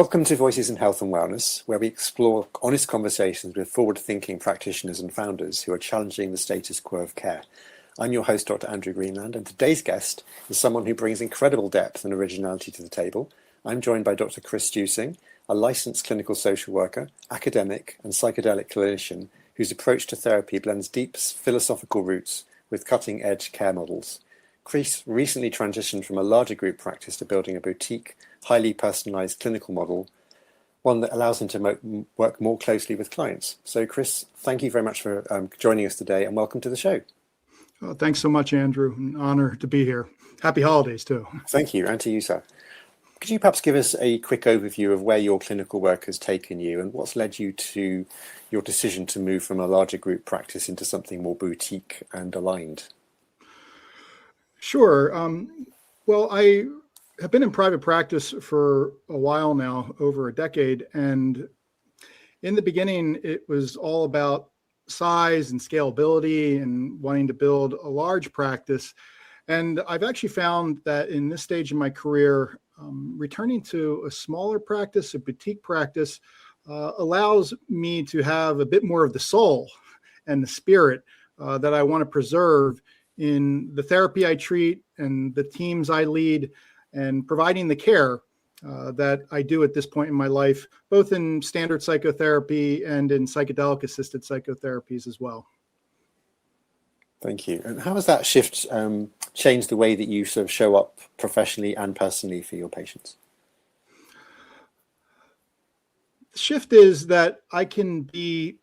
Welcome to Voices in Health and Wellness, where we explore honest conversations with forward-thinking practitioners and founders who are challenging the status quo of care. I'm your host, Dr. Andrew Greenland, and today's guest is someone who brings incredible depth and originality to the table. I'm joined by Dr. Chris Deussing, a licensed clinical social worker, academic, and psychedelic clinician whose approach to therapy blends deep philosophical roots with cutting-edge care models. Chris recently transitioned from a larger group practice to building a boutique, highly personalized clinical model, one that allows him to work more closely with clients. So Chris, thank you very much for joining us today and welcome to the show. Oh, thanks so much, Andrew. An honor to be here. Happy holidays too. Thank you, and to you, sir. Could you perhaps give us a quick overview of where your clinical work has taken you and what's led you to your decision to move from a larger group practice into something more boutique and aligned? Sure. Well, I have been in private practice for a while now, over a decade. And in the beginning, it was all about size and scalability and wanting to build a large practice. And I've actually found that in this stage of my career, returning to a smaller practice, a boutique practice, allows me to have a bit more of the soul and the spirit that I want to preserve in the therapy I treat and the teams I lead, and providing the care that I do at this point in my life, both in standard psychotherapy and in psychedelic-assisted psychotherapies as well. Thank you. And how has that shift changed the way that you sort of show up professionally and personally for your patients? The shift is that I can be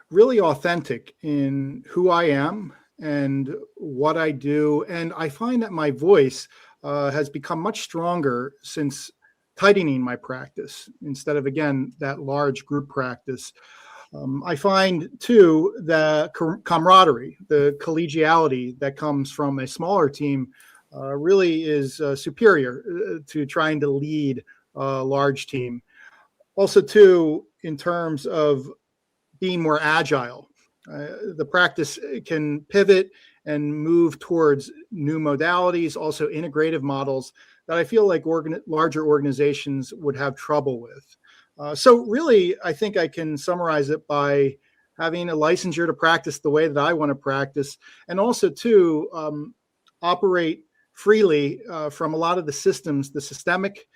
really authentic in who I am and what I do. And I find that my voice has become much stronger since tightening my practice instead of, again, that large group practice. I find, too, the camaraderie, the collegiality that comes from a smaller team really is superior to trying to lead a large team. Also, too, in terms of being more agile, the practice can pivot and move towards new modalities, also integrative models that I feel like larger organizations would have trouble with. So really, I think I can summarize it by having a licensure to practice the way that I want to practice, and also to operate freely from a lot of the systems, the systemic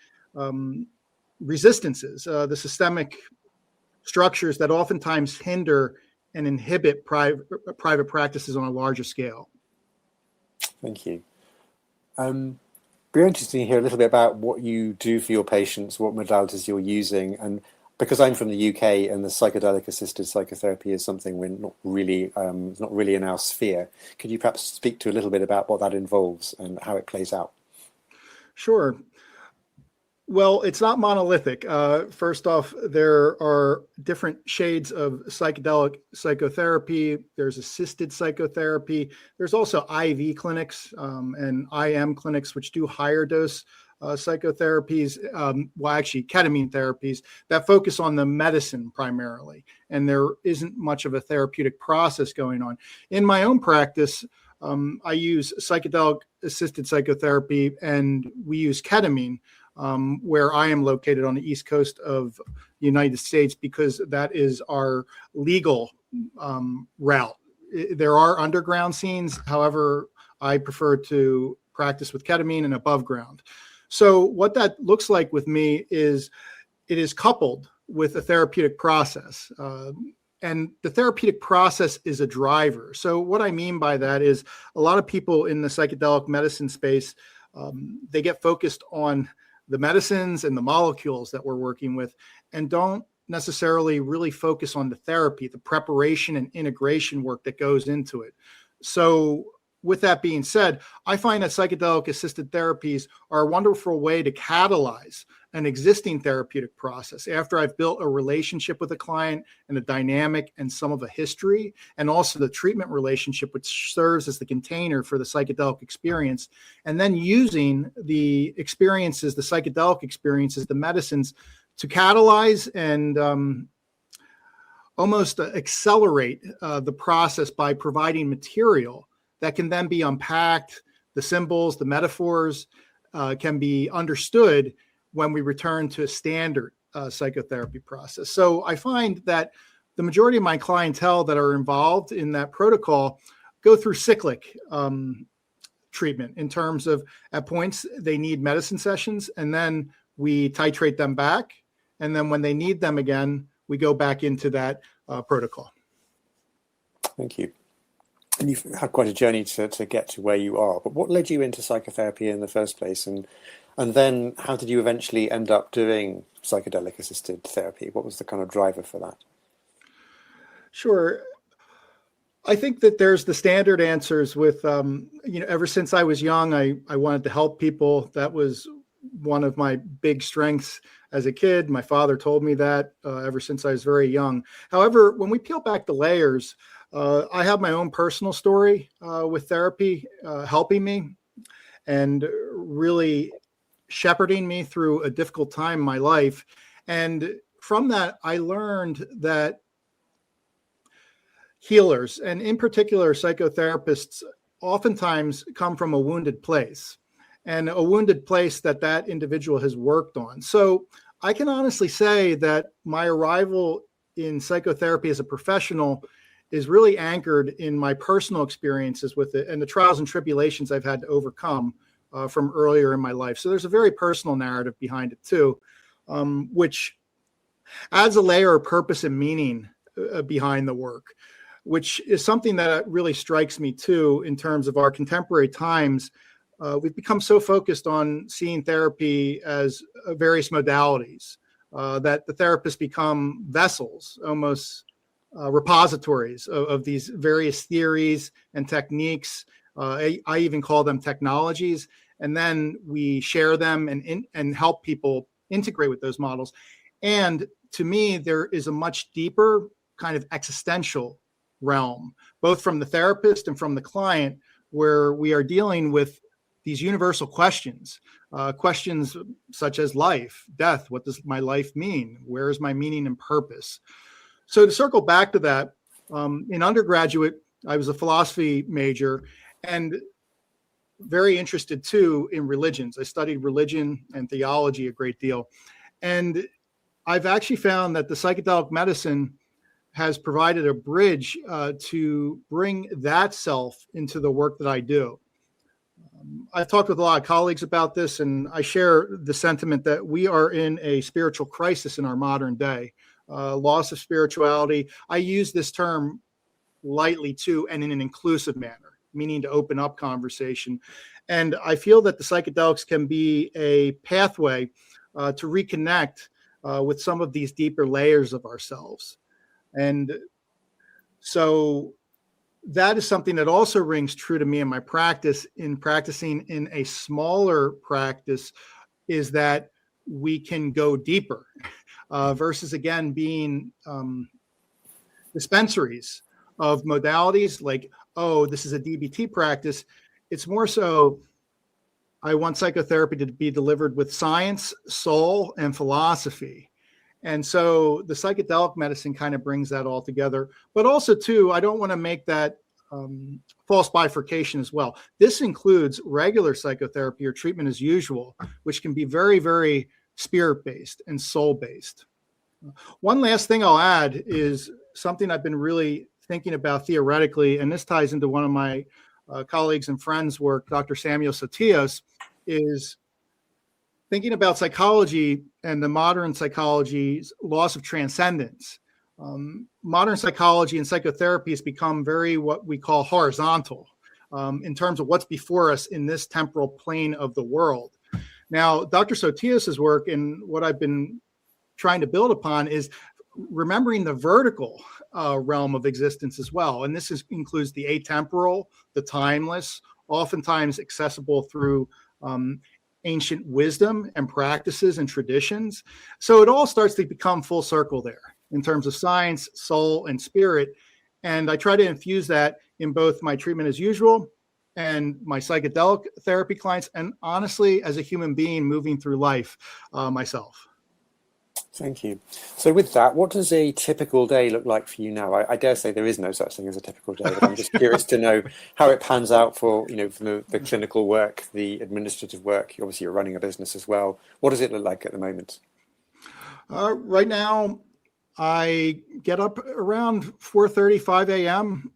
resistances, the systemic structures that oftentimes hinder and inhibit private practices on a larger scale. Thank you. Be interesting to hear a little bit about what you do for your patients, what modalities you're using, and because I'm from the UK and the psychedelic-assisted psychotherapy is something we're not really, it's not really in our sphere. Could you perhaps speak to a little bit about what that involves and how it plays out? Sure. Well, it's not monolithic. First off, there are different shades of psychedelic psychotherapy. There's assisted psychotherapy. There's also IV clinics and IM clinics, which do higher dose psychotherapies, well, actually ketamine therapies that focus on the medicine primarily. And there isn't much of a therapeutic process going on. In my own practice, I use psychedelic assisted psychotherapy, and we use ketamine, where I am located on the East Coast of the United States, because that is our legal route. There are underground scenes. However, I prefer to practice with ketamine and above ground. So what that looks like with me is it is coupled with a therapeutic process. And the therapeutic process is a driver. So what I mean by that is a lot of people in the psychedelic medicine space, they get focused on the medicines and the molecules that we're working with, and don't necessarily really focus on the therapy, the preparation and integration work that goes into it. So with that being said, I find that psychedelic assisted therapies are a wonderful way to catalyze an existing therapeutic process after I've built a relationship with a client and a dynamic and some of a history, and also the treatment relationship, which serves as the container for the psychedelic experience, and then using the experiences, the psychedelic experiences, the medicines, to catalyze and almost accelerate the process by providing material that can then be unpacked. The symbols, the metaphors can be understood when we return to a standard psychotherapy process. So I find that the majority of my clientele that are involved in that protocol go through cyclic treatment in terms of at points they need medicine sessions, and then we titrate them back. And then when they need them again, we go back into that protocol. Thank you. And you've had quite a journey to get to where you are. But what led you into psychotherapy in the first place? And then how did you eventually end up doing psychedelic-assisted therapy? What was the kind of driver for that? Sure. I think that there's the standard answers with, ever since I was young, I wanted to help people. That was one of my big strengths as a kid. My father told me that ever since I was very young. However, when we peel back the layers, I have my own personal story with therapy helping me and really shepherding me through a difficult time in my life. And from that, I learned that healers, and in particular psychotherapists, oftentimes come from a wounded place, and a wounded place that individual has worked on. So I can honestly say that my arrival in psychotherapy as a professional is really anchored in my personal experiences with it and the trials and tribulations I've had to overcome from earlier in my life. So there's a very personal narrative behind it too, which adds a layer of purpose and meaning behind the work, which is something that really strikes me too in terms of our contemporary times. We've become so focused on seeing therapy as various modalities that the therapists become vessels, almost repositories of these various theories and techniques. I even call them technologies. And then we share them and help people integrate with those models. And to me, there is a much deeper kind of existential realm, both from the therapist and from the client, where we are dealing with these universal questions, questions such as life, death, what does my life mean? Where is my meaning and purpose? So to circle back to that, in undergraduate, I was a philosophy major and very interested too in religions. I studied religion and theology a great deal. And I've actually found that the psychedelic medicine has provided a bridge to bring that self into the work that I do. I've talked with a lot of colleagues about this, and I share the sentiment that we are in a spiritual crisis in our modern day, loss of spirituality. I use this term lightly too, and in an inclusive manner, meaning to open up conversation. And I feel that the psychedelics can be a pathway to reconnect with some of these deeper layers of ourselves. And so that is something that also rings true to me in my practice, in practicing in a smaller practice, is that we can go deeper versus, again, being dispensaries of modalities like, oh, this is a DBT practice. It's more so, I want psychotherapy to be delivered with science, soul, and philosophy. And so the psychedelic medicine kind of brings that all together. But also, too, I don't want to make that false bifurcation as well. This includes regular psychotherapy or treatment as usual, which can be very, very spirit-based and soul-based. One last thing I'll add is something I've been really thinking about theoretically, and this ties into one of my colleagues and friends' work, Dr. Samuel Sotios, is thinking about psychology and the modern psychology's loss of transcendence. Modern psychology and psychotherapy has become very what we call horizontal in terms of what's before us in this temporal plane of the world. Now, Dr. Sotios' work and what I've been trying to build upon is remembering the vertical realm of existence as well. And this includes the atemporal, the timeless, oftentimes accessible through ancient wisdom and practices and traditions. So it all starts to become full circle there in terms of science, soul, and spirit. And I try to infuse that in both my treatment as usual and my psychedelic therapy clients, and honestly, as a human being moving through life myself. Thank you. So with that, what does a typical day look like for you now? I dare say there is no such thing as a typical day, but I'm just curious to know how it pans out for, for the clinical work, the administrative work. Obviously, you're running a business as well. What does it look like at the moment? Right now, I get up around 4:30, 5 a.m.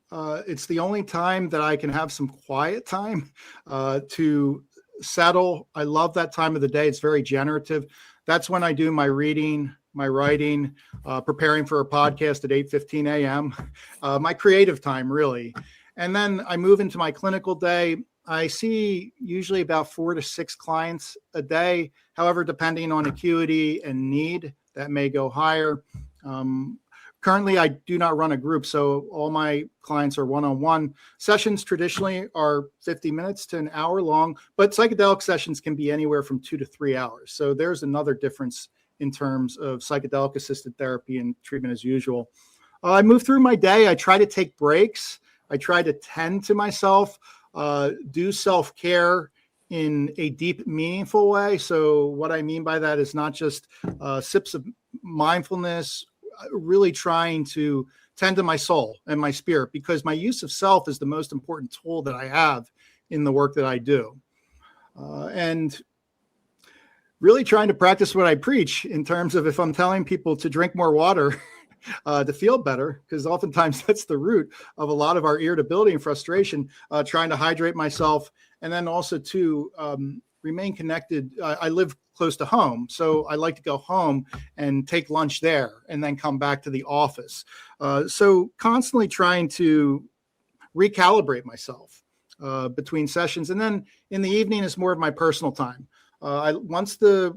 It's the only time that I can have some quiet time to settle. I love that time of the day. It's very generative. That's when I do my reading, my writing, preparing for a podcast at 8:15 a.m. My creative time, really. And then I move into my clinical day. I see usually about 4 to 6 clients a day. However, depending on acuity and need, that may go higher. Currently, I do not run a group, so all my clients are one-on-one. Sessions traditionally are 50 minutes to an hour long, but psychedelic sessions can be anywhere from 2 to 3 hours. So there's another difference in terms of psychedelic-assisted therapy and treatment as usual. I move through my day. I try to take breaks. I try to tend to myself, do self-care in a deep, meaningful way. So what I mean by that is not just sips of mindfulness, really trying to tend to my soul and my spirit, because my use of self is the most important tool that I have in the work that I do. And really trying to practice what I preach in terms of, if I'm telling people to drink more water to feel better, because oftentimes that's the root of a lot of our irritability and frustration, trying to hydrate myself. And then also to remain connected. I live close to home, so I like to go home and take lunch there and then come back to the office. So constantly trying to recalibrate myself between sessions. And then in the evening is more of my personal time. Once the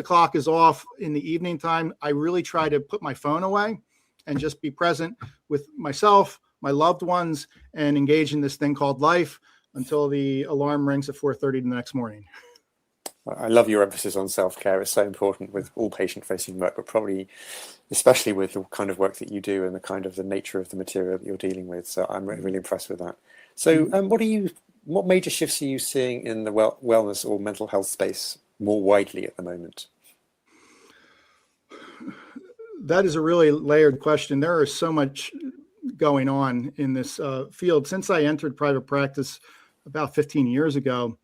clock is off in the evening time, I really try to put my phone away and just be present with myself, my loved ones, and engage in this thing called life until the alarm rings at 4:30 the next morning. I love your emphasis on self-care. It's so important with all patient-facing work, but probably especially with the kind of work that you do and the nature of the material that you're dealing with. So I'm really impressed with that. So what major shifts are you seeing in the wellness or mental health space more widely at the moment? That is a really layered question. There is so much going on in this field. Since I entered private practice about 15 years ago,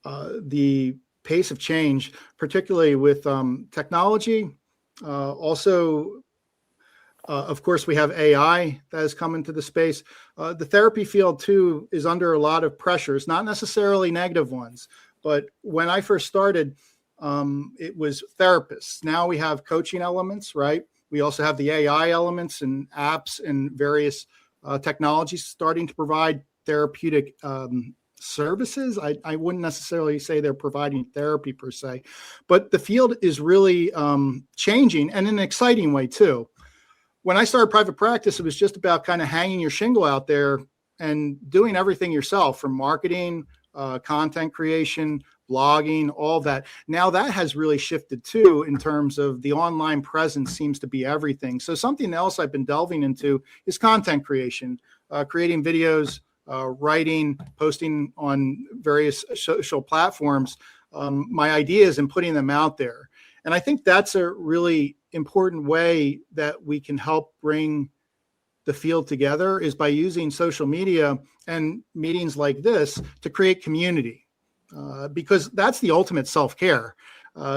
the pace of change, particularly with technology, also, of course, we have AI that has come into the space. The therapy field, too, is under a lot of pressures, not necessarily negative ones. But when I first started, it was therapists. Now we have coaching elements, right? We also have the AI elements and apps and various technologies starting to provide therapeutic services. I wouldn't necessarily say they're providing therapy per se, but the field is really changing, and in an exciting way too. When I started private practice, it was just about kind of hanging your shingle out there and doing everything yourself, from marketing, content creation, blogging, all that. Now that has really shifted too, in terms of the online presence seems to be everything. So something else I've been delving into is content creation, creating videos, writing, posting on various social platforms, my ideas and putting them out there. And I think that's a really important way that we can help bring the field together, is by using social media and meetings like this to create community, because that's the ultimate self-care,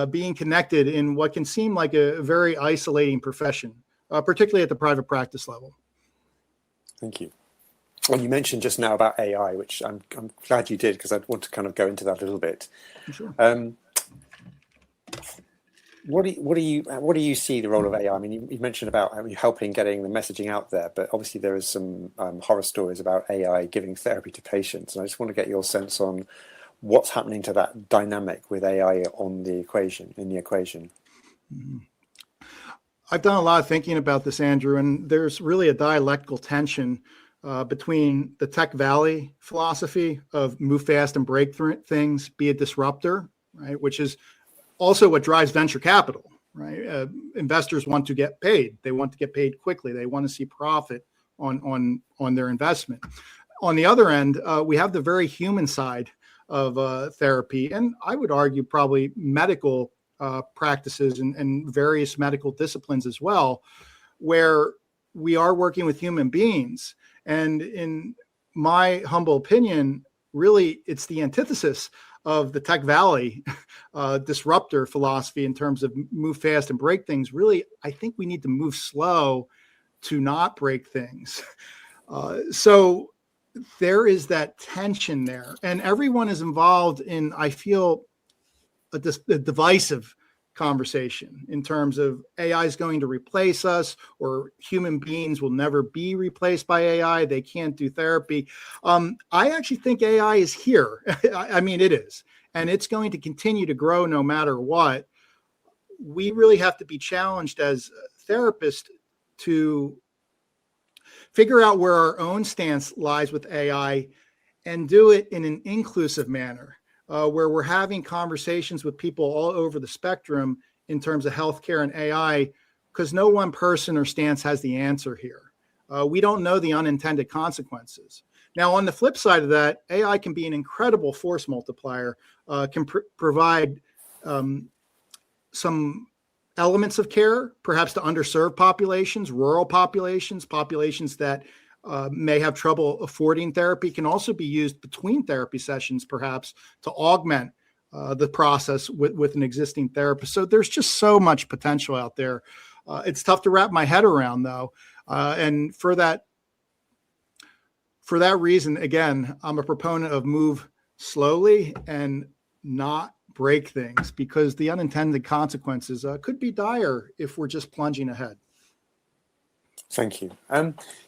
being connected in what can seem like a very isolating profession, particularly at the private practice level. Thank you. Well, you mentioned just now about AI, which I'm glad you did, because I want to kind of go into that a little bit. Sure. What do you see the role of AI? I mean, you mentioned about helping getting the messaging out there, but obviously there is some horror stories about AI giving therapy to patients, and I just want to get your sense on what's happening to that dynamic with AI in the equation. Mm-hmm. I've done a lot of thinking about this, Andrew, and there's really a dialectical tension between the tech valley philosophy of move fast and break through things, be a disruptor, right? Which is also what drives venture capital, right? Investors want to get paid. They want to get paid quickly. They want to see profit on their investment. On the other end, we have the very human side of therapy, and I would argue probably medical practices and various medical disciplines as well, where we are working with human beings. And in my humble opinion, really, it's the antithesis of the Tech Valley disruptor philosophy in terms of move fast and break things. Really, I think we need to move slow to not break things. So there is that tension there, and everyone is involved in, I feel, a divisive conversation in terms of AI is going to replace us, or human beings will never be replaced by AI. They can't do therapy. I actually think AI is here. I mean, it is, and it's going to continue to grow no matter what. We really have to be challenged as therapists to figure out where our own stance lies with AI and do it in an inclusive manner. Where we're having conversations with people all over the spectrum in terms of healthcare and AI, because no one person or stance has the answer here. We don't know the unintended consequences. Now, on the flip side of that, AI can be an incredible force multiplier, can provide some elements of care, perhaps to underserved populations, rural populations, populations that may have trouble affording therapy, can also be used between therapy sessions, perhaps to augment the process with an existing therapist. So there's just so much potential out there. It's tough to wrap my head around, though. And for that reason, again, I'm a proponent of move slowly and not break things, because the unintended consequences could be dire if we're just plunging ahead. Thank you.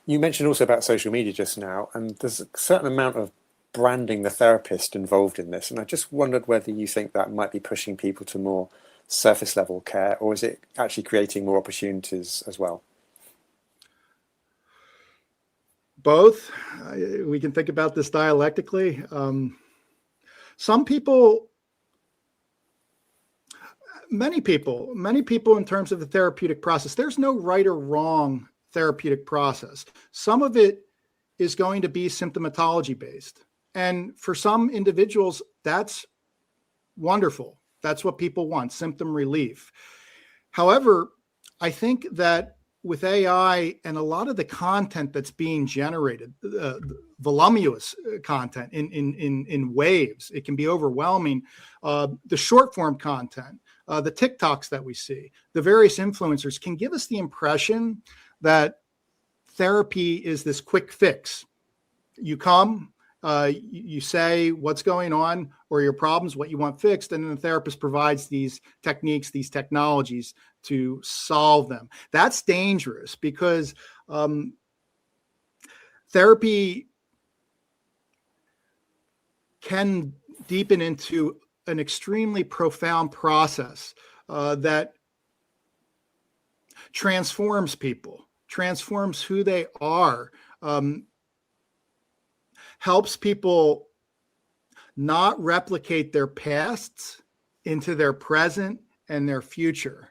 You mentioned also about social media just now, and there's a certain amount of branding the therapist involved in this. And I just wondered whether you think that might be pushing people to more surface level care, or is it actually creating more opportunities as well? Both. We can think about this dialectically. Some people, many people in terms of the therapeutic process, there's no right or wrong therapeutic process. Some of it is going to be symptomatology based. And for some individuals, that's wonderful. That's what people want, symptom relief. However, I think that with AI and a lot of the content that's being generated, voluminous content in waves, it can be overwhelming. The short form content, the TikToks that we see, the various influencers can give us the impression that therapy is this quick fix. You come, you say what's going on or your problems, what you want fixed, and then the therapist provides these techniques, these technologies to solve them. That's dangerous, because therapy can deepen into an extremely profound process that transforms people, transforms who they are, helps people not replicate their pasts into their present and their future.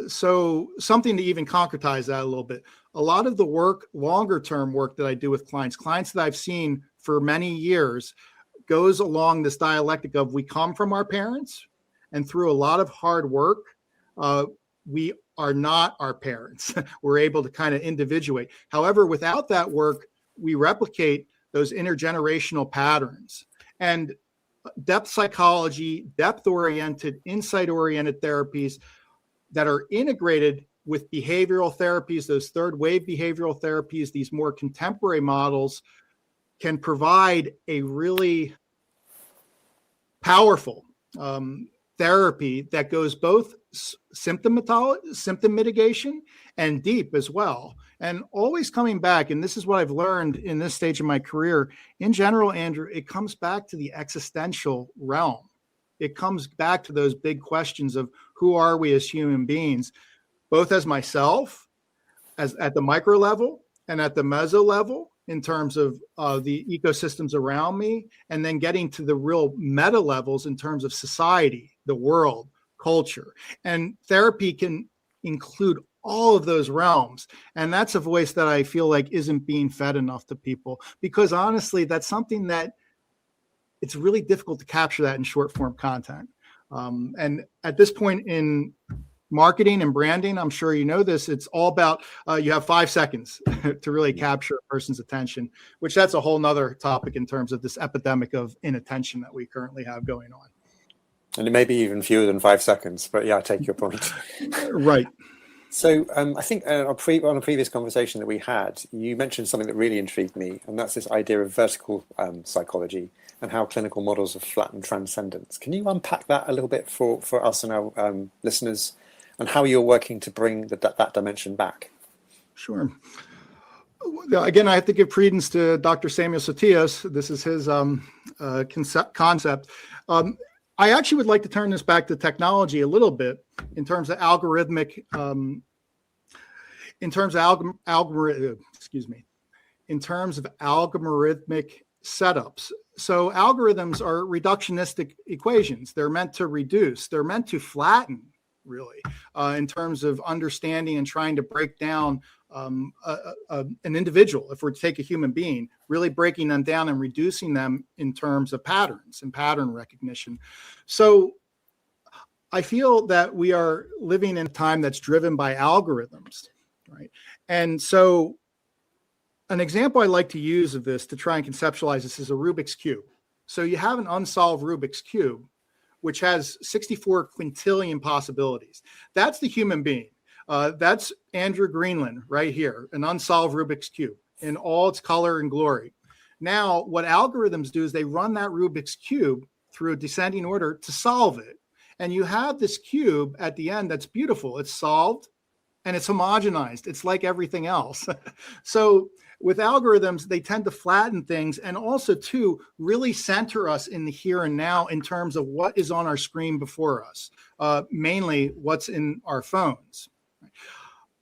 So something to even concretize that a little bit. A lot of the work, longer term work that I do with clients that I've seen for many years, goes along this dialectic of we come from our parents, and through a lot of hard work, we are not our parents. We're able to kind of individuate. However, without that work, we replicate those intergenerational patterns. And depth psychology, depth-oriented, insight-oriented therapies that are integrated with behavioral therapies, those third wave behavioral therapies, these more contemporary models, can provide a really powerful therapy that goes both symptom mitigation and deep as well. And always coming back, and this is what I've learned in this stage of my career, in general, Andrew, it comes back to the existential realm. It comes back to those big questions of who are we as human beings, both as myself, as at the micro level and at the meso level, in terms of the ecosystems around me, and then getting to the real meta levels in terms of society, the world, culture. And therapy can include all of those realms. And that's a voice that I feel like isn't being fed enough to people, because honestly, that's something that it's really difficult to capture that in short form content. And at this point in marketing and branding, I'm sure you know this, it's all about you have 5 seconds to really capture a person's attention, which that's a whole nother topic in terms of this epidemic of inattention that we currently have going on. And it may be even fewer than 5 seconds, but yeah, I take your point. Right. So I think on a previous conversation that we had, you mentioned something that really intrigued me, and that's this idea of vertical psychology and how clinical models have flattened transcendence. Can you unpack that a little bit for us and our listeners, and how you're working to bring that dimension back? Sure. Again, I have to give credence to Dr. Samuel Sotios. This is his concept. I actually would like to turn this back to technology a little bit in terms of algorithmic, in terms of algorithmic setups. So algorithms are reductionistic equations. They're meant to reduce. They're meant to flatten, really, in terms of understanding and trying to break down an individual. If we're to take a human being, really breaking them down and reducing them in terms of patterns and pattern recognition. So I feel that we are living in a time that's driven by algorithms, right? And so an example I like to use of this to try and conceptualize this is a Rubik's Cube. So you have an unsolved Rubik's Cube, which has 64 quintillion possibilities. That's the human being. That's Andrew Greenland right here, an unsolved Rubik's Cube in all its color and glory. Now, what algorithms do is they run that Rubik's Cube through a descending order to solve it. And you have this cube at the end that's beautiful. It's solved and it's homogenized. It's like everything else. So with algorithms, they tend to flatten things and also to really center us in the here and now in terms of what is on our screen before us, mainly what's in our phones.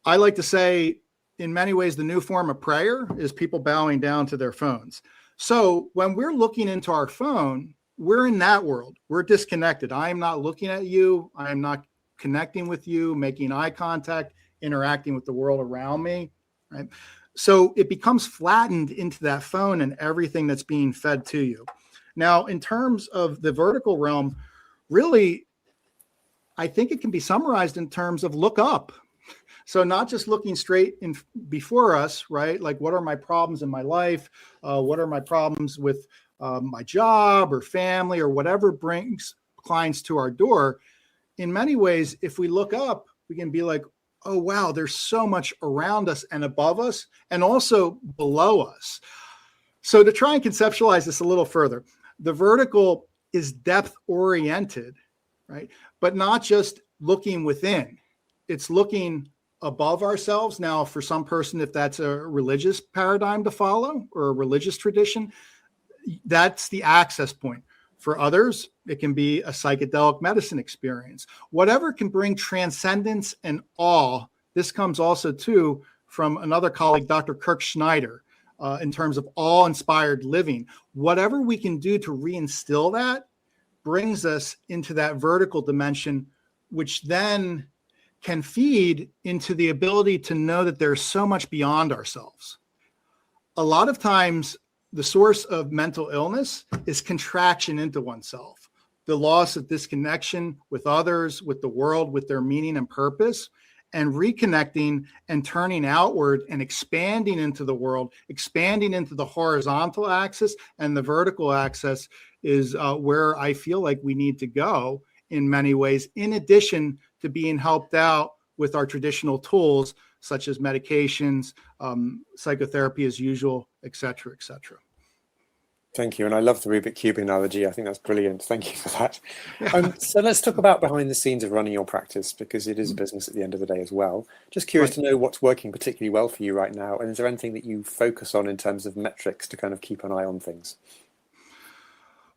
I like to say, in many ways, the new form of prayer is people bowing down to their phones. So when we're looking into our phone, we're in that world. We're disconnected. I am not looking at you. I am not connecting with you, making eye contact, interacting with the world around me, right? So it becomes flattened into that phone and everything that's being fed to you. Now, in terms of the vertical realm, really, I think it can be summarized in terms of look up. So not just looking straight in before us, right? Like, what are my problems in my life? What are my problems with my job or family or whatever brings clients to our door? In many ways, if we look up, we can be like, oh, wow, there's so much around us and above us and also below us. So to try and conceptualize this a little further, the vertical is depth oriented, right? But not just looking within, it's looking above ourselves. Now, for some person, if that's a religious paradigm to follow or a religious tradition, that's the access point. For others, it can be a psychedelic medicine experience. Whatever can bring transcendence and awe. This comes also, too, from another colleague, Dr. Kirk Schneider, in terms of awe-inspired living. Whatever we can do to reinstill that brings us into that vertical dimension, which then can feed into the ability to know that there's so much beyond ourselves. A lot of times, the source of mental illness is contraction into oneself, the loss of disconnection with others, with the world, with their meaning and purpose, and reconnecting and turning outward and expanding into the world, expanding into the horizontal axis and the vertical axis is where I feel like we need to go in many ways, in addition to being helped out with our traditional tools, such as medications, psychotherapy as usual, et cetera, et cetera. Thank you. And I love the Rubik Cube analogy. I think that's brilliant. Thank you for that. So let's talk about behind the scenes of running your practice, because it is a business at the end of the day as well. Just curious to know what's working particularly well for you right now. And is there anything that you focus on in terms of metrics to kind of keep an eye on things?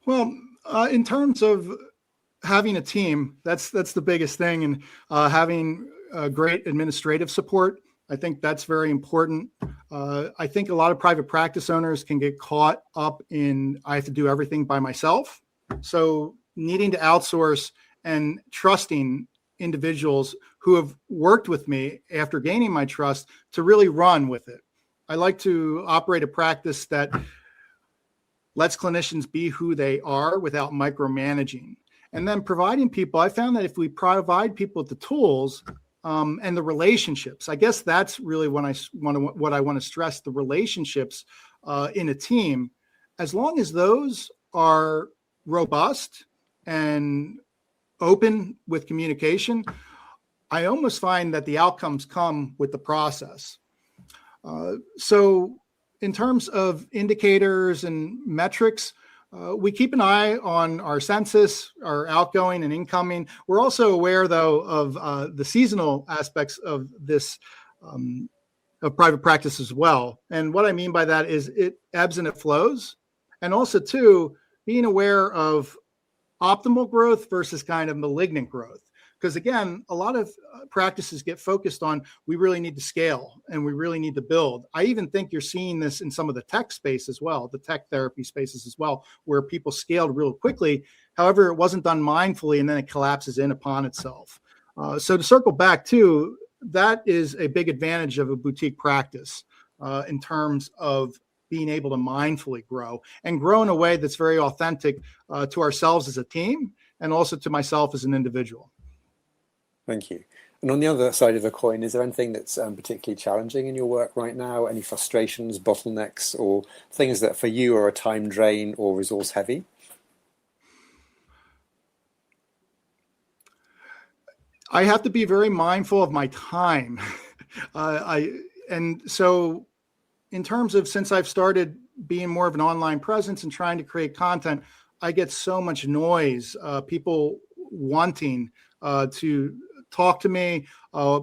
Well, in terms of having a team, that's the biggest thing. And having great administrative support, I think that's very important. I think a lot of private practice owners can get caught up in, I have to do everything by myself. So needing to outsource and trusting individuals who have worked with me after gaining my trust to really run with it. I like to operate a practice that lets clinicians be who they are without micromanaging. And then providing people, I found that if we provide people with the tools and the relationships, I guess that's really what I want to stress, the relationships in a team, as long as those are robust and open with communication, I almost find that the outcomes come with the process. So in terms of indicators and metrics, we keep an eye on our census, our outgoing and incoming. We're also aware, though, of the seasonal aspects of this, of private practice as well. And what I mean by that is it ebbs and it flows. And also, too, being aware of optimal growth versus kind of malignant growth. Because again, a lot of practices get focused on, we really need to scale and we really need to build. I even think you're seeing this in some of the tech space as well, the tech therapy spaces as well, where people scaled real quickly. However, it wasn't done mindfully, and then it collapses in upon itself. So to circle back too, that is a big advantage of a boutique practice in terms of being able to mindfully grow and grow in a way that's very authentic to ourselves as a team and also to myself as an individual. Thank you. And on the other side of the coin, is there anything that's particularly challenging in your work right now? Any frustrations, bottlenecks, or things that for you are a time drain or resource heavy? I have to be very mindful of my time. And so in terms of, since I've started being more of an online presence and trying to create content, I get so much noise, people wanting to talk to me,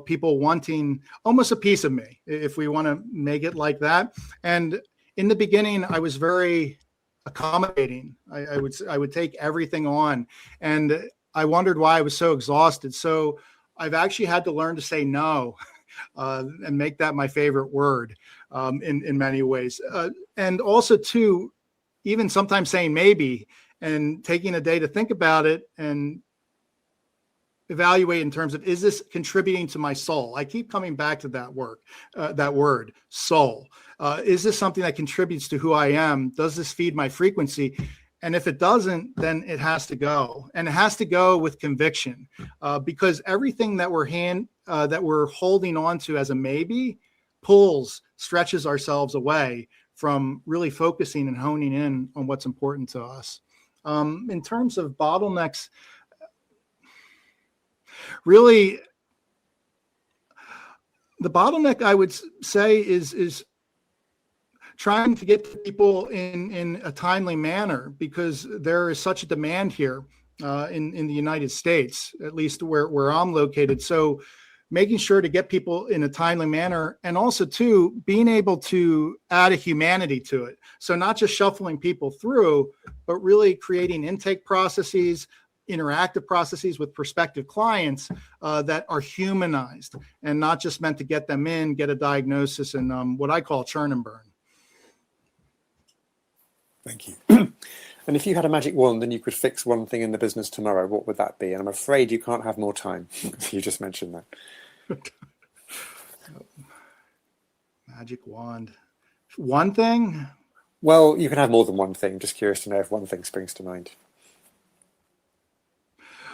people wanting almost a piece of me, if we want to make it like that. And in the beginning, I was very accommodating. I would take everything on, and I wondered why I was so exhausted. So I've actually had to learn to say no, and make that my favorite word in many ways. And also too, even sometimes saying maybe and taking a day to think about it and evaluate in terms of, is this contributing to my soul? I keep coming back to that word, soul. Is this something that contributes to who I am? Does this feed my frequency? And if it doesn't, then it has to go. And it has to go with conviction, because everything that we're holding on to as a maybe stretches ourselves away from really focusing and honing in on what's important to us. In terms of bottlenecks, really, the bottleneck I would say is trying to get to people in a timely manner, because there is such a demand here in the United States, at least where I'm located. So making sure to get people in a timely manner, and also too, being able to add a humanity to it. So not just shuffling people through, but really creating intake processes, interactive processes with prospective clients that are humanized and not just meant to get them in, get a diagnosis, and what I call churn and burn. Thank you. And if you had a magic wand and you could fix one thing in the business tomorrow, what would that be? And I'm afraid you can't have more time. You just mentioned that. Magic wand. One thing? Well, you can have more than one thing. Just curious to know if one thing springs to mind.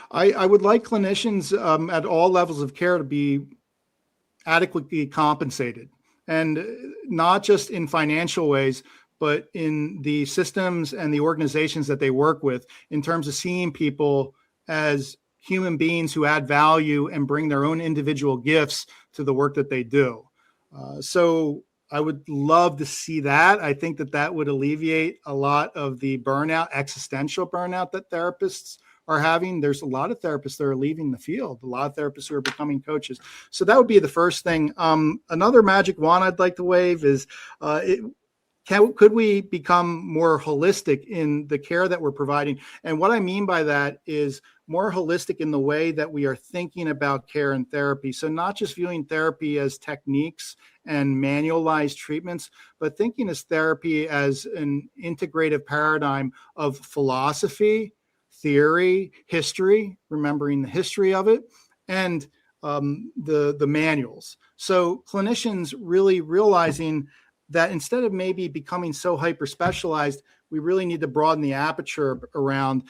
I would like clinicians at all levels of care to be adequately compensated, and not just in financial ways, but in the systems and the organizations that they work with, in terms of seeing people as human beings who add value and bring their own individual gifts to the work that they do. So I would love to see that. I think that would alleviate a lot of the burnout, existential burnout that therapists are having. There's a lot of therapists that are leaving the field, a lot of therapists who are becoming coaches. So that would be the first thing. Another magic wand I'd like to wave is, could we become more holistic in the care that we're providing? And what I mean by that is more holistic in the way that we are thinking about care and therapy. So not just viewing therapy as techniques and manualized treatments, but thinking as therapy as an integrative paradigm of philosophy, theory, history, remembering the history of it, and the manuals. So clinicians really realizing that instead of maybe becoming so hyper specialized, we really need to broaden the aperture around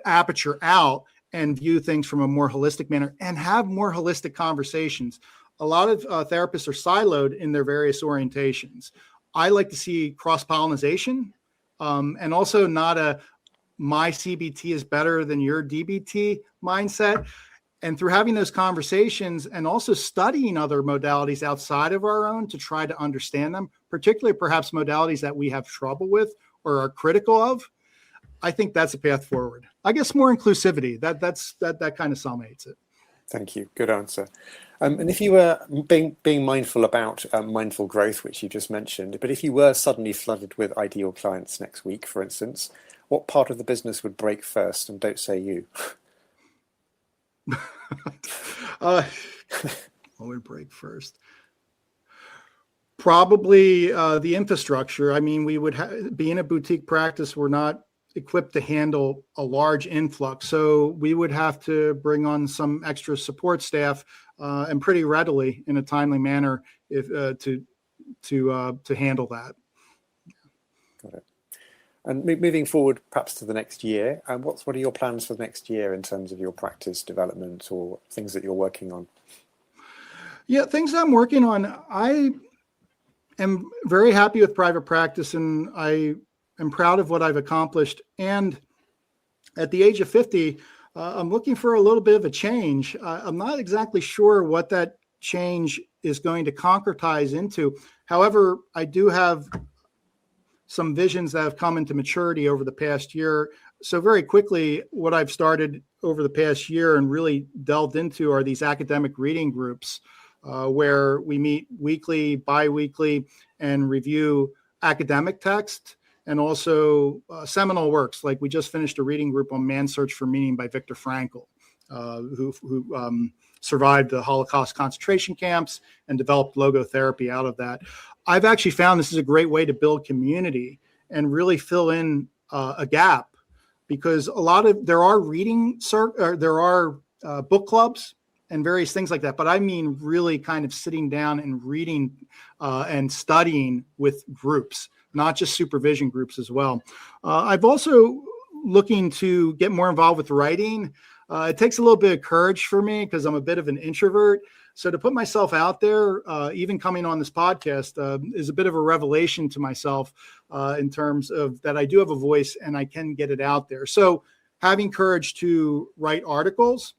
aperture out and view things from a more holistic manner and have more holistic conversations. A lot of therapists are siloed in their various orientations. I like to see cross-pollination, and also not a my CBT is better than your DBT mindset. And through having those conversations and also studying other modalities outside of our own to try to understand them, particularly perhaps modalities that we have trouble with or are critical of, I think that's a path forward. I guess more inclusivity, that kind of summates it. Thank you. Good answer. And if you were being mindful about mindful growth, which you just mentioned, but if you were suddenly flooded with ideal clients next week, for instance, what part of the business would break first? And don't say you. What would break first? Probably the infrastructure. I mean, we would be in a boutique practice. We're not equipped to handle a large influx, so we would have to bring on some extra support staff, and pretty readily in a timely manner, if to handle that. Got it. And moving forward, perhaps to the next year, what are your plans for the next year in terms of your practice development or things that you're working on? Yeah, things I'm working on. I am very happy with private practice, and I am proud of what I've accomplished. And at the age of 50, I'm looking for a little bit of a change. I'm not exactly sure what that change is going to concretize into. However, I do have some visions that have come into maturity over the past year. So very quickly, what I've started over the past year and really delved into are these academic reading groups, where we meet weekly, bi-weekly, and review academic text and also seminal works. Like we just finished a reading group on Man's Search for Meaning by Viktor Frankl, who survived the Holocaust concentration camps and developed logotherapy out of that. I've actually found this is a great way to build community and really fill in a gap, because there are book clubs and various things like that. But I mean, really kind of sitting down and reading and studying with groups, not just supervision groups as well. I've also looking to get more involved with writing. It takes a little bit of courage for me because I'm a bit of an introvert. So to put myself out there, even coming on this podcast, is a bit of a revelation to myself in terms of that I do have a voice and I can get it out there. So having courage to write articles,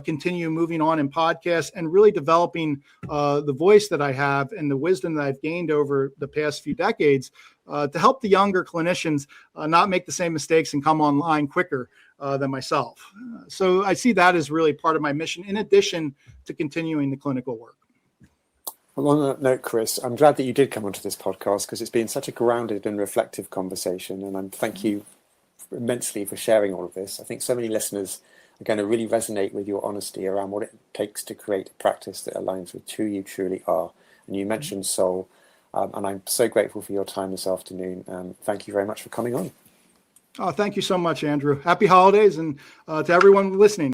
continue moving on in podcasts, and really developing the voice that I have and the wisdom that I've gained over the past few decades to help the younger clinicians not make the same mistakes and come online quicker than myself. So I see that as really part of my mission, in addition to continuing the clinical work. Well, on that note, Chris, I'm glad that you did come onto this podcast because it's been such a grounded and reflective conversation. And I thank you immensely for sharing all of this. I think so many listeners are going to really resonate with your honesty around what it takes to create a practice that aligns with who you truly are. And you mentioned soul, and I'm so grateful for your time this afternoon. Thank you very much for coming on. Oh, thank you so much, Andrew. Happy holidays, and to everyone listening.